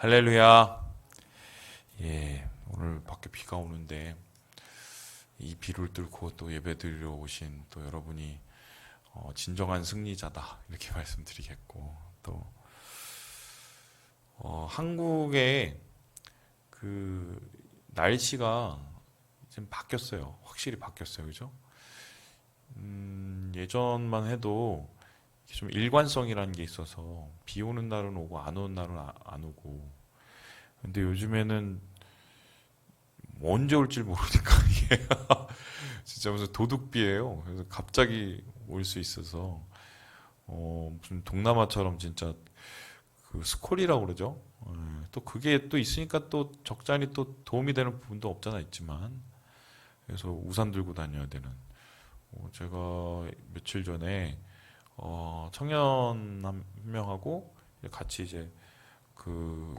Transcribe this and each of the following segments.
할렐루야. 예, 오늘 밖에 비가 오는데 이 비를 뚫고 또 예배드리러 오신 또 여러분이 진정한 승리자다 이렇게 말씀드리겠고 또 한국의 그 날씨가 지금 바뀌었어요. 확실히 바뀌었어요, 그죠? 예전만 해도 좀 일관성이라는 게 있어서 비 오는 날은 오고 안 오는 날은 안 오고. 근데 요즘에는 언제 올지 모르니까 이게 진짜 무슨 도둑비예요. 그래서 갑자기 올 수 있어서 무슨 동남아처럼 진짜 그 스콜이라고 그러죠. 또 그게 또 있으니까 또 적잖이 또 도움이 되는 부분도 없잖아 있지만 그래서 우산 들고 다녀야 되는. 제가 며칠 전에 청년 한 명하고 같이 이제 그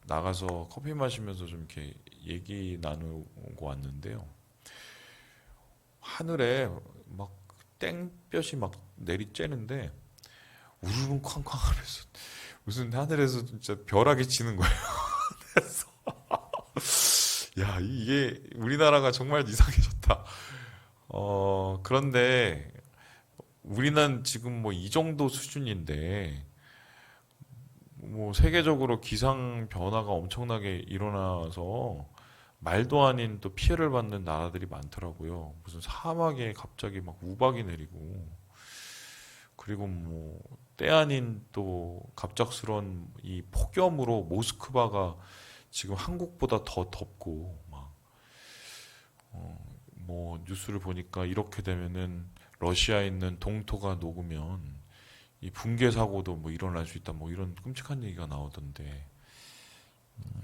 나가서 커피 마시면서 좀 이렇게 얘기 나누고 왔는데요. 하늘에 막 땡볕이 막 내리쬐는데 우르릉 쾅쾅 하면서 무슨 하늘에서 진짜 벼락이 치는 거예요. 그래서 야, 이게 우리나라가 정말 이상해졌다. 그런데 우리는 지금 뭐 이 정도 수준인데 뭐 세계적으로 기상 변화가 엄청나게 일어나서 말도 아닌 또 피해를 받는 나라들이 많더라고요. 무슨 사막에 갑자기 막 우박이 내리고 그리고 뭐 때 아닌 또 갑작스런 이 폭염으로 모스크바가 지금 한국보다 더 덥고 막 뭐 뉴스를 보니까 이렇게 되면은 러시아에 있는 동토가 녹으면 이 붕괴 사고도 뭐 일어날 수 있다 뭐 이런 끔찍한 얘기가 나오던데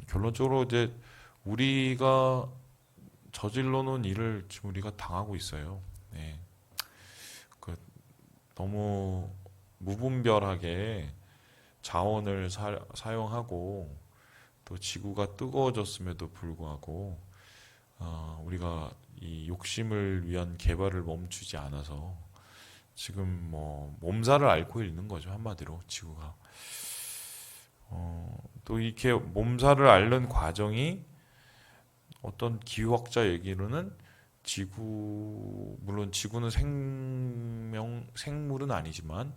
결론적으로 이제 우리가 저질러 놓은 일을 지금 우리가 당하고 있어요. 네. 그 너무 무분별하게 자원을 사용하고 또 지구가 뜨거워졌음에도 불구하고 우리가 이 욕심을 위한 개발을 멈추지 않아서 지금 뭐 몸살을 앓고 있는 거죠. 한마디로 지구가. 또 이렇게 몸살을 앓는 과정이 어떤 기후학자 얘기로는 물론 지구는 생물은 아니지만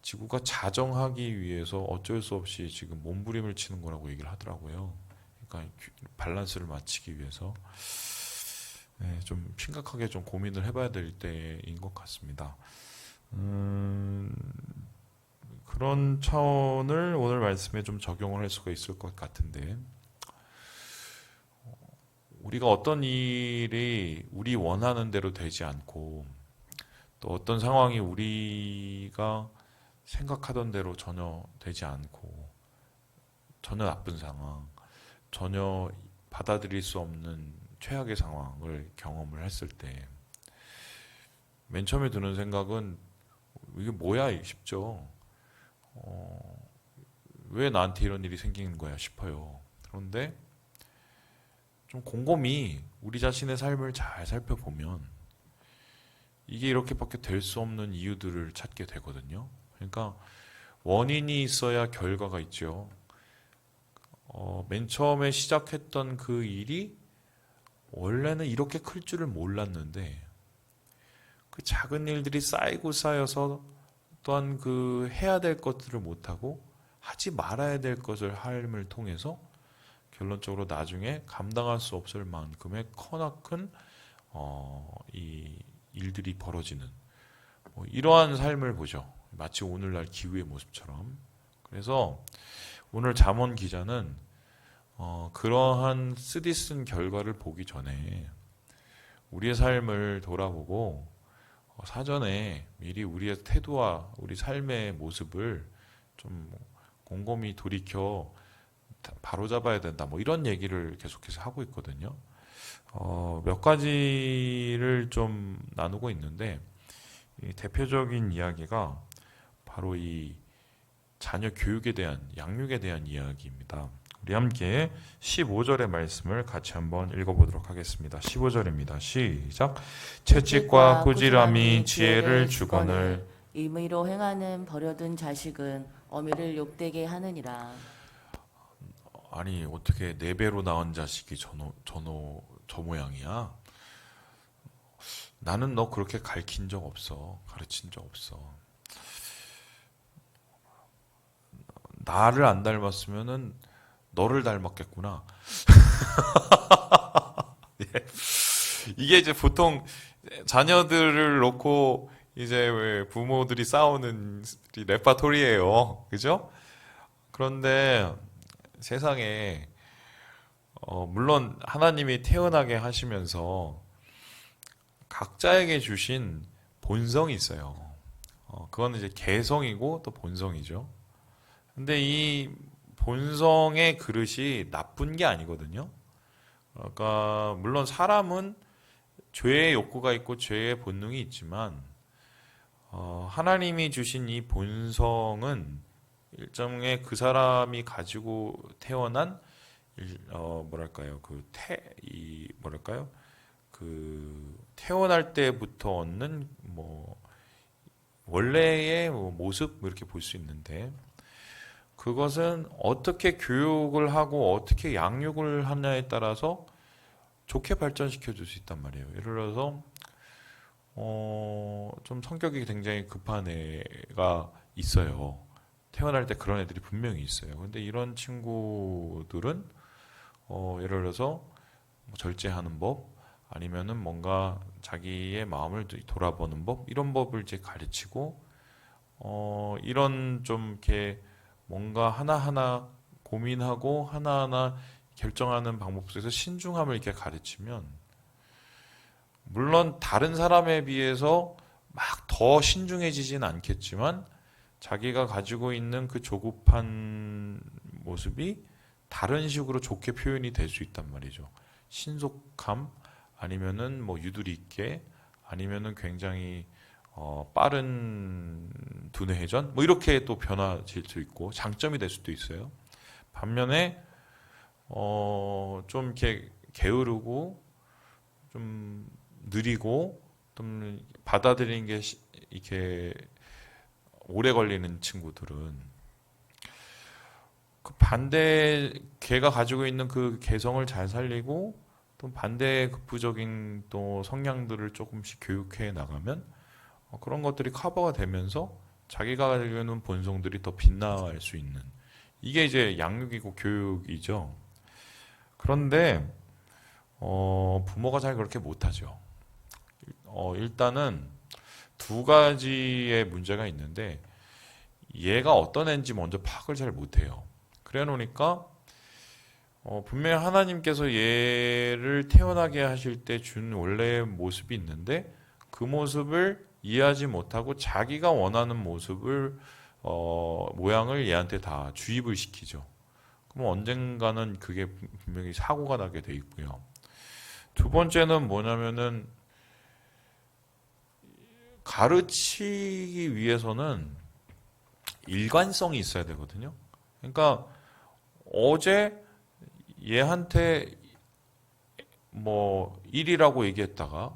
지구가 자정하기 위해서 어쩔 수 없이 지금 몸부림을 치는 거라고 얘기를 하더라고요. 그러니까 밸런스를 맞추기 위해서. 네, 좀 심각하게 좀 고민을 해봐야 될 때인 것 같습니다. 그런 차원을 오늘 말씀에 좀 적용을 할 수가 있을 것 같은데, 우리가 어떤 일이 우리 원하는 대로 되지 않고, 또 어떤 상황이 우리가 생각하던 대로 전혀 되지 않고, 전혀 나쁜 상황, 전혀 받아들일 수 없는 최악의 상황을 경험을 했을 때, 맨 처음에 드는 생각은 이게 뭐야 싶죠. 왜 나한테 이런 일이 생기는 거야 싶어요. 그런데 좀 곰곰이 우리 자신의 삶을 잘 살펴보면 이게 이렇게밖에 될 수 없는 이유들을 찾게 되거든요. 그러니까 원인이 있어야 결과가 있죠. 맨 처음에 시작했던 그 일이 원래는 이렇게 클 줄을 몰랐는데 그 작은 일들이 쌓이고 쌓여서 또한 그 해야 될 것들을 못하고 하지 말아야 될 것을 삶을 통해서 결론적으로 나중에 감당할 수 없을 만큼의 커나큰 이 일들이 벌어지는 뭐 이러한 삶을 보죠. 마치 오늘날 기후의 모습처럼. 그래서 오늘 잠언 기자는 그러한 쓰디쓴 결과를 보기 전에 우리의 삶을 돌아보고 사전에 미리 우리의 태도와 우리 삶의 모습을 좀 곰곰이 돌이켜 바로잡아야 된다. 뭐 이런 얘기를 계속해서 하고 있거든요. 몇 가지를 좀 나누고 있는데 이 대표적인 이야기가 바로 이 자녀 교육에 대한 양육에 대한 이야기입니다. 우리 함께 15절의 말씀을 같이 한번 읽어보도록 하겠습니다. 15절입니다. 시작. 채찍과 꾸지람이 지혜를 주거늘 의미로 행하는 버려둔 자식은 어미를 욕되게 하느니라. 아니 어떻게 네 배로 낳은 자식이 저 모양이야? 나는 너 그렇게 가르친 적 없어. 가르친 적 없어. 나를 안 닮았으면은 너를 닮았겠구나. 이게 이제 보통 자녀들을 놓고 이제 왜 부모들이 싸우는 이 레파토리예요. 그죠? 그런데 세상에 물론 하나님이 태어나게 하시면서 각자에게 주신 본성이 있어요. 그거는 이제 개성이고 또 본성이죠. 근데 이 본성의 그릇이 나쁜 게 아니거든요. 그러니까 물론 사람은 죄의 욕구가 있고 죄의 본능이 있지만 하나님이 주신 이 본성은 일종의 그 사람이 가지고 태어난 뭐랄까요 뭐랄까요 그 태어날 때부터 얻는 뭐 원래의 뭐 모습 뭐 이렇게 볼 수 있는데 그것은 어떻게 교육을 하고 어떻게 양육을 하냐에 따라서 좋게 발전시켜 줄 수 있단 말이에요. 예를 들어서 좀 성격이 굉장히 급한 애가 있어요. 태어날 때 그런 애들이 분명히 있어요. 근데 이런 친구들은 예를 들어서 뭐 절제하는 법 아니면은 뭔가 자기의 마음을 돌아보는 법 이런 법을 이제 가르치고 이런 좀 이렇게 뭔가 하나하나 고민하고 하나하나 결정하는 방법 속에서 신중함을 이렇게 가르치면 물론 다른 사람에 비해서 막 더 신중해지진 않겠지만 자기가 가지고 있는 그 조급한 모습이 다른 식으로 좋게 표현이 될 수 있단 말이죠. 신속함 아니면은 뭐 유두리 있게 아니면은 굉장히 빠른 두뇌 회전 뭐 이렇게 또 변화질 수 있고 장점이 될 수도 있어요. 반면에 좀 이렇게 게으르고 좀 느리고 좀 받아들이는 게 이렇게 오래 걸리는 친구들은 그 반대 걔가 가지고 있는 그 개성을 잘 살리고 또 반대 극부적인 또 성향들을 조금씩 교육해 나가면 그런 것들이 커버가 되면서 자기가 가지고 있는 본성들이 더 빛날 수 있는 이게 이제 양육이고 교육이죠. 그런데 부모가 잘 그렇게 못하죠. 일단은 두 가지의 문제가 있는데 얘가 어떤 애인지 먼저 파악을 잘 못해요. 그래 놓으니까 분명히 하나님께서 얘를 태어나게 하실 때 준 원래의 모습이 있는데 그 모습을 이해하지 못하고 자기가 원하는 모습을 모양을 얘한테 다 주입을 시키죠. 그럼 언젠가는 그게 분명히 사고가 나게 돼 있고요. 두 번째는 뭐냐면은 가르치기 위해서는 일관성이 있어야 되거든요. 그러니까 어제 얘한테 뭐 1이라고 얘기했다가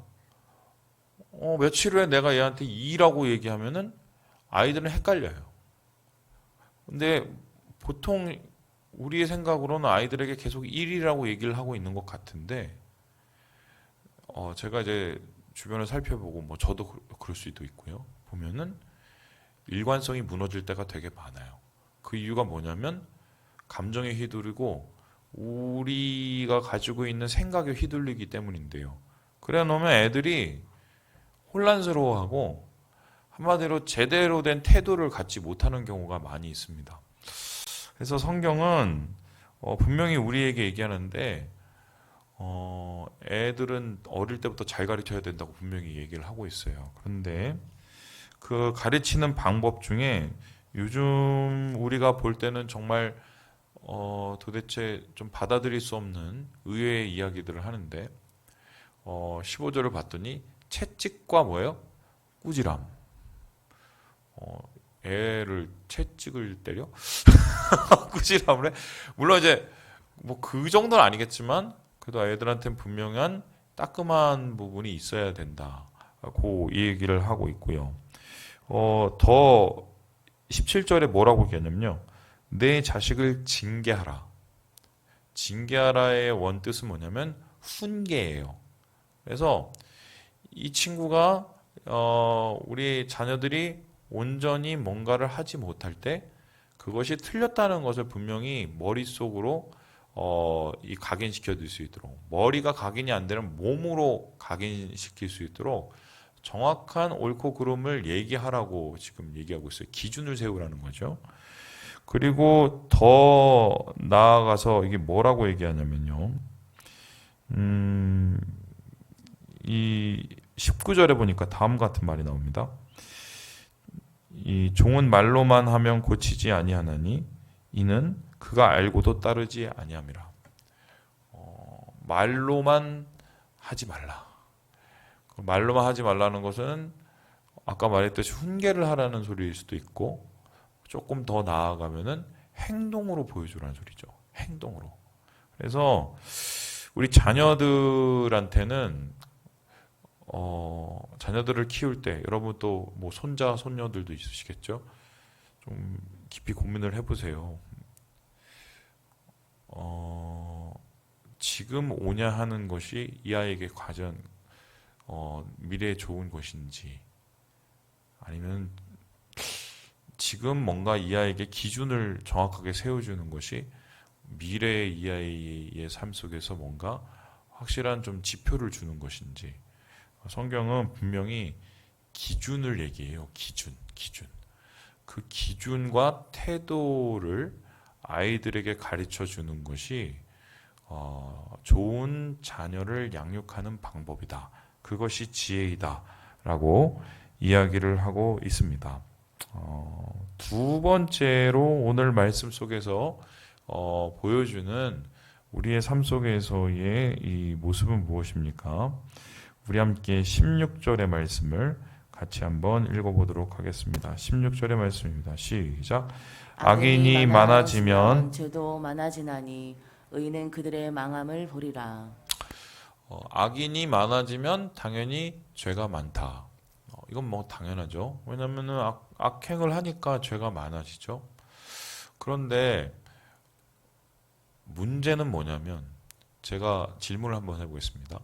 며칠 후에 내가 얘한테 2라고 얘기하면은 아이들은 헷갈려요. 근데 보통 우리의 생각으로는 아이들에게 계속 1이라고 얘기를 하고 있는 것 같은데 제가 이제 주변을 살펴보고 뭐 저도 그럴 수도 있고요. 보면은 일관성이 무너질 때가 되게 많아요. 그 이유가 뭐냐면 감정에 휘둘리고 우리가 가지고 있는 생각에 휘둘리기 때문인데요. 그래 놓으면 애들이 혼란스러워하고 한마디로 제대로 된 태도를 갖지 못하는 경우가 많이 있습니다. 그래서 성경은 분명히 우리에게 얘기하는데 애들은 어릴 때부터 잘 가르쳐야 된다고 분명히 얘기를 하고 있어요. 그런데 그 가르치는 방법 중에 요즘 우리가 볼 때는 정말 도대체 좀 받아들일 수 없는 의외의 이야기들을 하는데 15절을 봤더니 채찍과 뭐예요? 꾸지람. 애를 채찍을 때려? 꾸지람을 해? 물론 이제 뭐 그 정도는 아니겠지만 그래도 애들한테는 분명한 따끔한 부분이 있어야 된다고 이 얘기를 하고 있고요. 더 17절에 뭐라고 얘기하냐면요. 내 자식을 징계하라. 징계하라의 원뜻은 뭐냐면 훈계예요. 그래서 이 친구가 우리 자녀들이 온전히 뭔가를 하지 못할 때 그것이 틀렸다는 것을 분명히 머릿속으로 이 각인시켜 둘 수 있도록, 머리가 각인이 안 되면 몸으로 각인시킬 수 있도록 정확한 옳고 그름을 얘기하라고 지금 얘기하고 있어요. 기준을 세우라는 거죠. 그리고 더 나아가서 이게 뭐라고 얘기하냐면요. 이 19절에 보니까 다음 같은 말이 나옵니다. 이 종은 말로만 하면 고치지 아니하나니 이는 그가 알고도 따르지 아니함이라. 말로만 하지 말라. 말로만 하지 말라는 것은 아까 말했듯이 훈계를 하라는 소리일 수도 있고, 조금 더 나아가면은 행동으로 보여주라는 소리죠. 행동으로. 그래서 우리 자녀들한테는 자녀들을 키울 때, 여러분 또 뭐 손자 손녀들도 있으시겠죠. 좀 깊이 고민을 해보세요. 지금 오냐 하는 것이 이 아이에게 과연 미래에 좋은 것인지, 아니면 지금 뭔가 이 아이에게 기준을 정확하게 세워주는 것이 미래의 이 아이의 삶 속에서 뭔가 확실한 좀 지표를 주는 것인지. 성경은 분명히 기준을 얘기해요. 기준. 그 기준과 태도를 아이들에게 가르쳐 주는 것이 좋은 자녀를 양육하는 방법이다. 그것이 지혜이다. 라고 이야기를 하고 있습니다. 두 번째로 오늘 말씀 속에서 보여주는 우리의 삶 속에서의 이 모습은 무엇입니까? 우리 함께 16절의 말씀을 같이 한번 읽어보도록 하겠습니다. 16절의 말씀입니다. 시작. 악인이 많아지면 죄도 많아지나니 의인은 그들의 망함을 보리라. 악인이 많아지면 당연히 죄가 많다. 이건 뭐 당연하죠. 왜냐하면 악행을 하니까 죄가 많아지죠. 그런데 문제는 뭐냐면, 제가 질문을 한번 해보겠습니다.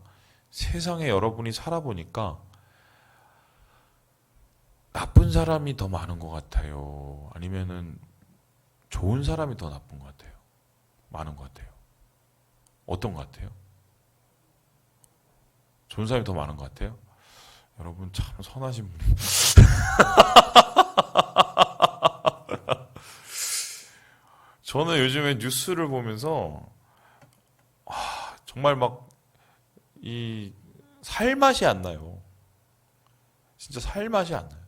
세상에 여러분이 살아보니까 나쁜 사람이 더 많은 것 같아요? 아니면은 좋은 사람이 더 나쁜 것 같아요? 많은 것 같아요? 어떤 것 같아요? 좋은 사람이 더 많은 것 같아요? 여러분 참 선하신 분이. 저는 요즘에 뉴스를 보면서 정말 막 이 살맛이 안 나요. 진짜 살맛이 안 나요.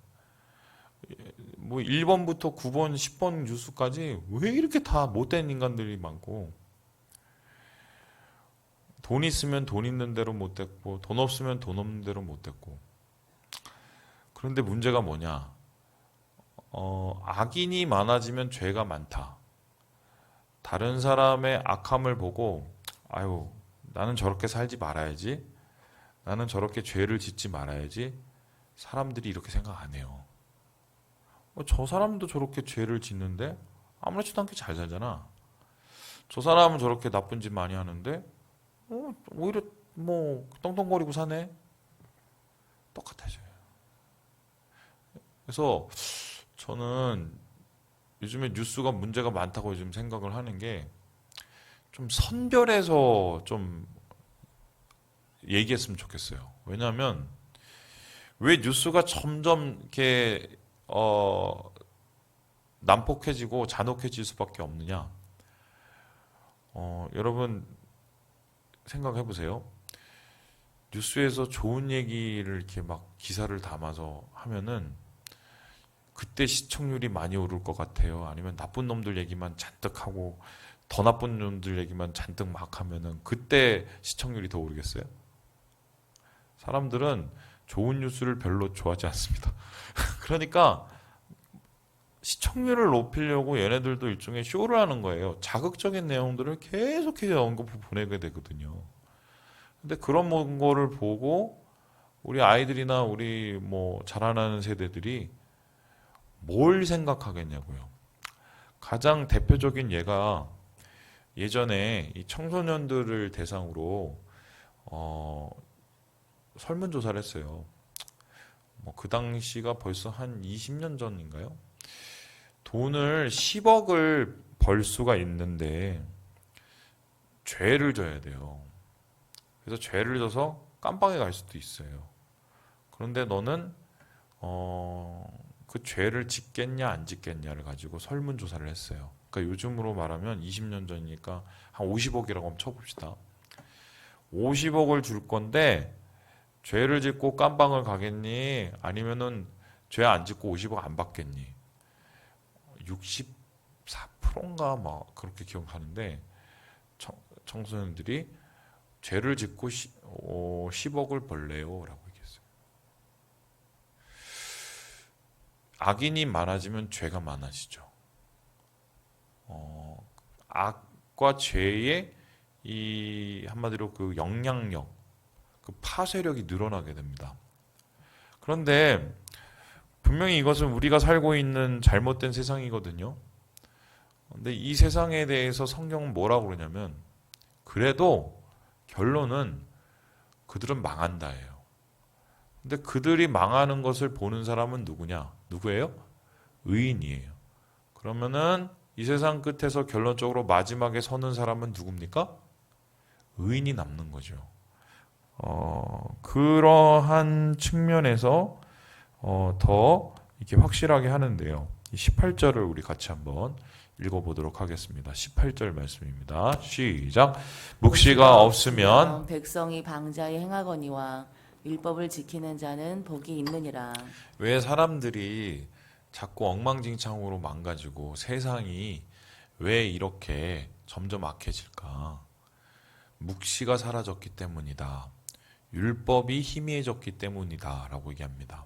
뭐 1번부터 9번, 10번 뉴스까지 왜 이렇게 다 못된 인간들이 많고, 돈 있으면 돈 있는 대로 못됐고, 돈 없으면 돈 없는 대로 못됐고. 그런데 문제가 뭐냐? 악인이 많아지면 죄가 많다. 다른 사람의 악함을 보고, 아유, 나는 저렇게 살지 말아야지. 나는 저렇게 죄를 짓지 말아야지. 사람들이 이렇게 생각 안 해요. 저 사람도 저렇게 죄를 짓는데 아무렇지도 않게 잘 살잖아. 저 사람은 저렇게 나쁜 짓 많이 하는데 오히려 뭐 떵떵거리고 사네. 똑같아져요. 그래서 저는 요즘에 뉴스가 문제가 많다고 요즘 생각을 하는 게, 좀 선별해서 좀 얘기했으면 좋겠어요. 왜냐하면 왜 뉴스가 점점 이렇게 난폭해지고 잔혹해질 수밖에 없느냐? 여러분 생각해 보세요. 뉴스에서 좋은 얘기를 이렇게 막 기사를 담아서 하면은 그때 시청률이 많이 오를 것 같아요? 아니면 나쁜 놈들 얘기만 잔뜩 하고 더 나쁜 놈들 얘기만 잔뜩 막 하면은 그때 시청률이 더 오르겠어요? 사람들은 좋은 뉴스를 별로 좋아하지 않습니다. 그러니까 시청률을 높이려고 얘네들도 일종의 쇼를 하는 거예요. 자극적인 내용들을 계속해서 언급을 보내게 되거든요. 근데 그런 거를 보고 우리 아이들이나 우리 뭐 자라나는 세대들이 뭘 생각하겠냐고요. 가장 대표적인 예가 예전에 이 청소년들을 대상으로 설문조사를 했어요. 뭐 그 당시가 벌써 한 20년 전인가요? 돈을 10억을 벌 수가 있는데 죄를 져야 돼요. 그래서 죄를 져서 깜빵에 갈 수도 있어요. 그런데 너는 그 죄를 짓겠냐 안 짓겠냐를 가지고 설문조사를 했어요. 그러니까 요즘으로 말하면 20년 전이니까 한 50억이라고 한번 쳐봅시다. 50억을 줄 건데 죄를 짓고 깜빵을 가겠니? 아니면은 죄 안 짓고 50억 안 받겠니? 64%인가 막 그렇게 기억하는데 청소년들이 죄를 짓고 10억을 벌래요 라고 얘기했어요. 악인이 많아지면 죄가 많아지죠. 악과 죄의 이 한마디로 그 영향력, 그 파쇄력이 늘어나게 됩니다. 그런데 분명히 이것은 우리가 살고 있는 잘못된 세상이거든요. 근데 이 세상에 대해서 성경은 뭐라고 그러냐면 그래도 결론은 그들은 망한다예요. 근데 그들이 망하는 것을 보는 사람은 누구냐? 누구예요? 의인이에요. 그러면은 이 세상 끝에서 결론적으로 마지막에 서는 사람은 누굽니까? 의인이 남는 거죠. 그러한 측면에서 더 이렇게 확실하게 하는데요. 18절을 우리 같이 한번 읽어보도록 하겠습니다. 18절 말씀입니다. 시작. 묵시가 없으면 백성이 방자히 행하거니와 율법을 지키는 자는 복이 있느니라. 왜 사람들이 자꾸 엉망진창으로 망가지고 세상이 왜 이렇게 점점 악해질까? 묵시가 사라졌기 때문이다. 율법이 희미해졌기 때문이다 라고 얘기합니다.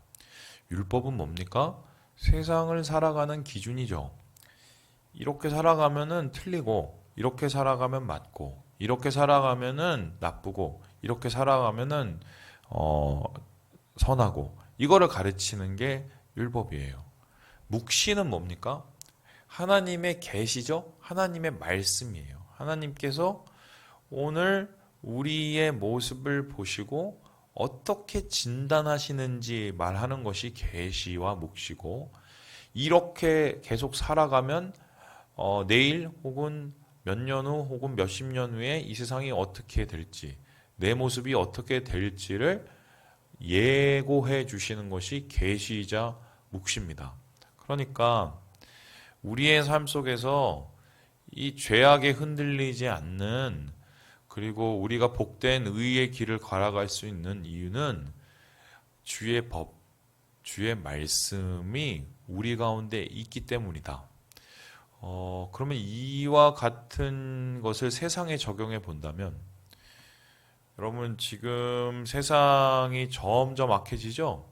율법은 뭡니까? 세상을 살아가는 기준이죠. 이렇게 살아가면은 틀리고, 이렇게 살아가면 맞고, 이렇게 살아가면은 나쁘고, 이렇게 살아가면은 선하고, 이거를 가르치는 게 율법이에요. 묵시는 뭡니까? 하나님의 계시죠? 하나님의 말씀이에요. 하나님께서 오늘 우리의 모습을 보시고 어떻게 진단하시는지 말하는 것이 계시와 묵시고, 이렇게 계속 살아가면 내일 혹은 몇 년 후 혹은 몇십 년 후에 이 세상이 어떻게 될지, 내 모습이 어떻게 될지를 예고해 주시는 것이 계시이자 묵시입니다. 그러니까 우리의 삶 속에서 이 죄악에 흔들리지 않는, 그리고 우리가 복된 의의 길을 걸어갈 수 있는 이유는 주의 법, 주의 말씀이 우리 가운데 있기 때문이다. 그러면 이와 같은 것을 세상에 적용해 본다면, 여러분 지금 세상이 점점 악해지죠?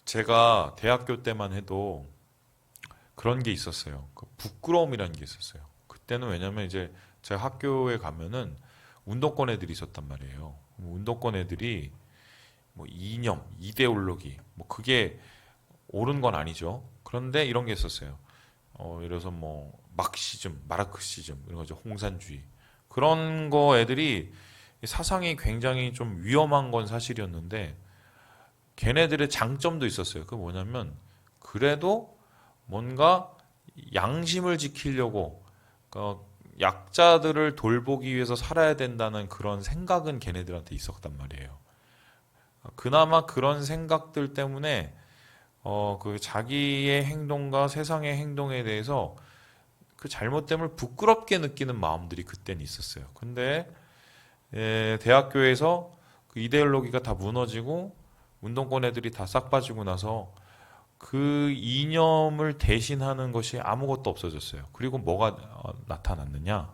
제가 대학교 때만 해도 그런 게 있었어요. 그 부끄러움이라는 게 있었어요. 그때는 왜냐면 이제 제가 학교에 가면은 운동권 애들이 있었단 말이에요. 운동권 애들이 뭐 이념, 이데올로기, 뭐 그게 옳은 건 아니죠. 그런데 이런 게 있었어요. 예를 들어서 뭐 막시즘, 마르크시즘 이런 거죠. 홍산주의. 그런 거 애들이 사상이 굉장히 좀 위험한 건 사실이었는데 걔네들의 장점도 있었어요. 그 뭐냐면 그래도 뭔가 양심을 지키려고, 약자들을 돌보기 위해서 살아야 된다는 그런 생각은 걔네들한테 있었단 말이에요. 그나마 그런 생각들 때문에 그 자기의 행동과 세상의 행동에 대해서 그 잘못됨을 부끄럽게 느끼는 마음들이 그때는 있었어요. 근데 대학교에서 그 이데올로기가 다 무너지고 운동권 애들이 다 싹 빠지고 나서 그 이념을 대신하는 것이 아무것도 없어졌어요. 그리고 뭐가 나타났느냐?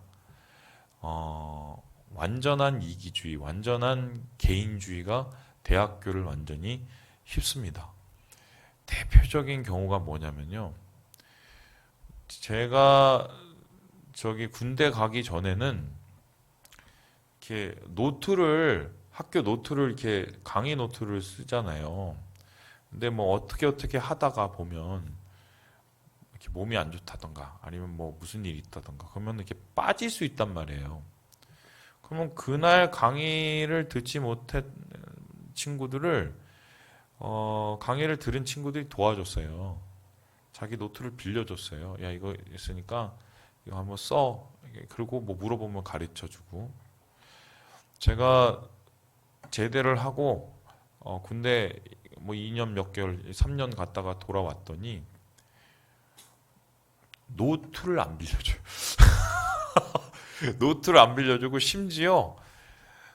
완전한 이기주의, 완전한 개인주의가 대학교를 완전히 휩습니다. 대표적인 경우가 뭐냐면요. 제가 저기 군대 가기 전에는 이렇게 학교 노트를 이렇게 강의 노트를 쓰잖아요. 근데 뭐 어떻게 하다가 보면 이렇게 몸이 안 좋다던가 아니면 뭐 무슨 일이 있다던가 그러면 이렇게 빠질 수 있단 말이에요. 그러면 그날 강의를 듣지 못한 친구들을 강의를 들은 친구들이 도와줬어요. 자기 노트를 빌려줬어요. 야, 이거 있으니까 이거 한번 써. 그리고 뭐 물어보면 가르쳐주고. 제가 제대를 하고 군대 뭐 2년 몇 개월, 3년 갔다가 돌아왔더니 노트를 안 빌려줘요. 노트를 안 빌려주고 심지어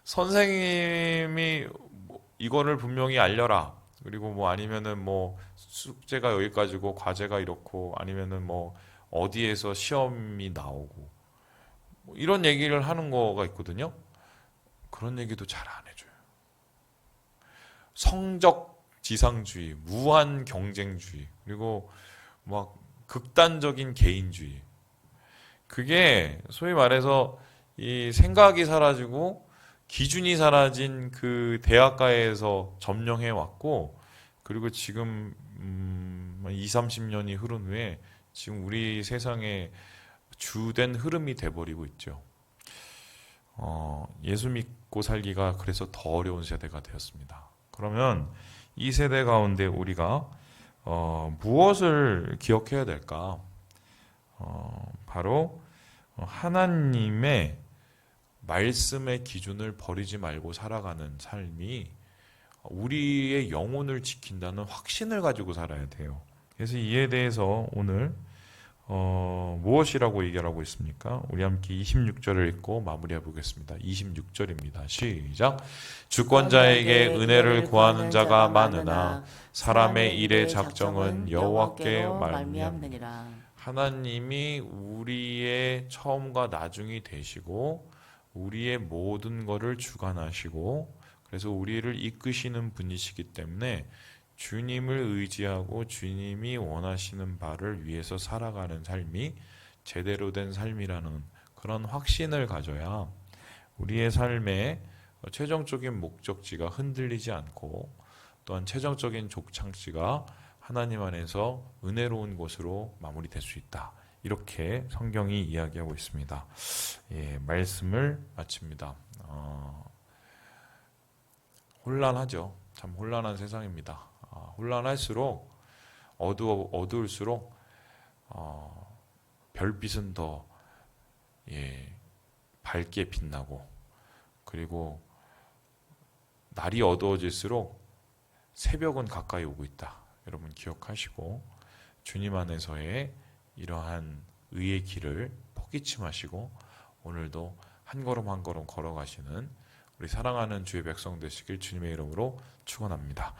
선생님이 뭐 이거를 분명히 알려라. 그리고 뭐 아니면은 뭐 숙제가 여기까지고 과제가 이렇고 아니면은 뭐 어디에서 시험이 나오고 뭐 이런 얘기를 하는 거가 있거든요. 그런 얘기도 잘 안 해줘요. 성적 지상주의, 무한 경쟁주의, 그리고 막 극단적인 개인주의. 그게 소위 말해서 이 생각이 사라지고 기준이 사라진 그 대학가에서 점령해 왔고, 그리고 지금 2, 30년이 흐른 후에 지금 우리 세상에 주된 흐름이 돼버리고 있죠. 예수 믿고 살기가 그래서 더 어려운 세대가 되었습니다. 그러면 이 세대 가운데 우리가 무엇을 기억해야 될까? 바로 하나님의 말씀의 기준을 버리지 말고 살아가는 삶이 우리의 영혼을 지킨다는 확신을 가지고 살아야 돼요. 그래서 이에 대해서 오늘 무엇이라고 얘기하고 있습니까? 우리 함께 26절을 읽고 마무리해 보겠습니다. 26절입니다. 시작. 주권자에게 은혜를 구하는 자가 많으나 사람의 일의 작정은 여호와께 말미암느니라. 하나님이 우리의 처음과 나중이 되시고 우리의 모든 것을 주관하시고 그래서 우리를 이끄시는 분이시기 때문에 주님을 의지하고 주님이 원하시는 바를 위해서 살아가는 삶이 제대로 된 삶이라는 그런 확신을 가져야 우리의 삶의 최종적인 목적지가 흔들리지 않고 또한 최종적인 족창지가 하나님 안에서 은혜로운 곳으로 마무리될 수 있다. 이렇게 성경이 이야기하고 있습니다. 예, 말씀을 마칩니다. 혼란하죠. 참 혼란한 세상입니다. 혼란할수록 어두울수록 별빛은 더 밝게 빛나고 그리고 날이 어두워질수록 새벽은 가까이 오고 있다. 여러분 기억하시고 주님 안에서의 이러한 의의 길을 포기치 마시고 오늘도 한 걸음 한 걸음 걸어가시는 우리 사랑하는 주의 백성 되시길 주님의 이름으로 축원합니다.